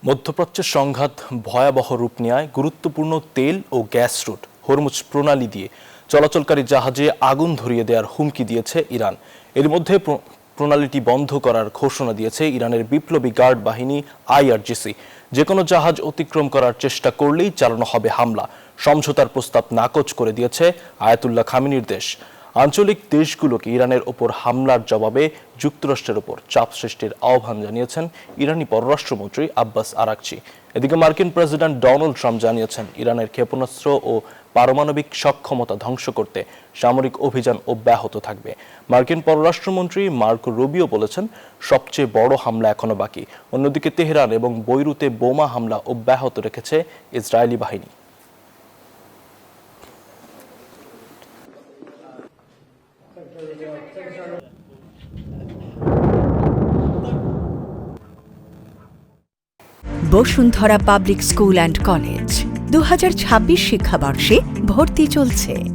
মধ্যপ্রাচ্যের সংঘাত ভয়াবহ রূপ নেয় গুরুত্বপূর্ণ তেল ও গ্যাস রুট হরমুজ প্রণালী দিয়ে চলাচলকারী জাহাজে আগুন ধরিয়ে দেওয়ার হুমকি দিয়েছে ইরান। এর মধ্যে প্রণালীটি বন্ধ করার ঘোষণা দিয়েছে ইরানের বিপ্লবী গার্ড বাহিনী IRGC। যে কোনো জাহাজ অতিক্রম করার চেষ্টা করলেই চালানো হবে হামলা। সমঝোতার প্রস্তাব নাকচ করে দিয়েছে আয়াতুল্লাহ খামেনির দেশ। আঞ্চলিক দেশগুলোকে ইরানের ওপর হামলার জবাবে যুক্তরাষ্ট্রের ওপর চাপ সৃষ্টির আহ্বান জানিয়েছেন ইরানি পররাষ্ট্রমন্ত্রী আব্বাস আরাকচি। এদিকে মার্কিন প্রেসিডেন্ট ডোনাল্ড ট্রাম্প জানিয়েছেন ইরানের ক্ষেপণাস্ত্র ও পারমাণবিক সক্ষমতা ধ্বংস করতে সামরিক অভিযান অব্যাহত থাকবে। মার্কিন পররাষ্ট্রমন্ত্রী মার্কো রুবিও বলেছেন সবচেয়ে বড় হামলা এখনো বাকি। অন্যদিকে তেহরান এবং বৈরুতে বোমা হামলা অব্যাহত রেখেছে ইসরায়েলি বাহিনী। Bashundhara public school and college 2026 শিক্ষাবর্ষে ভর্তি চলছে।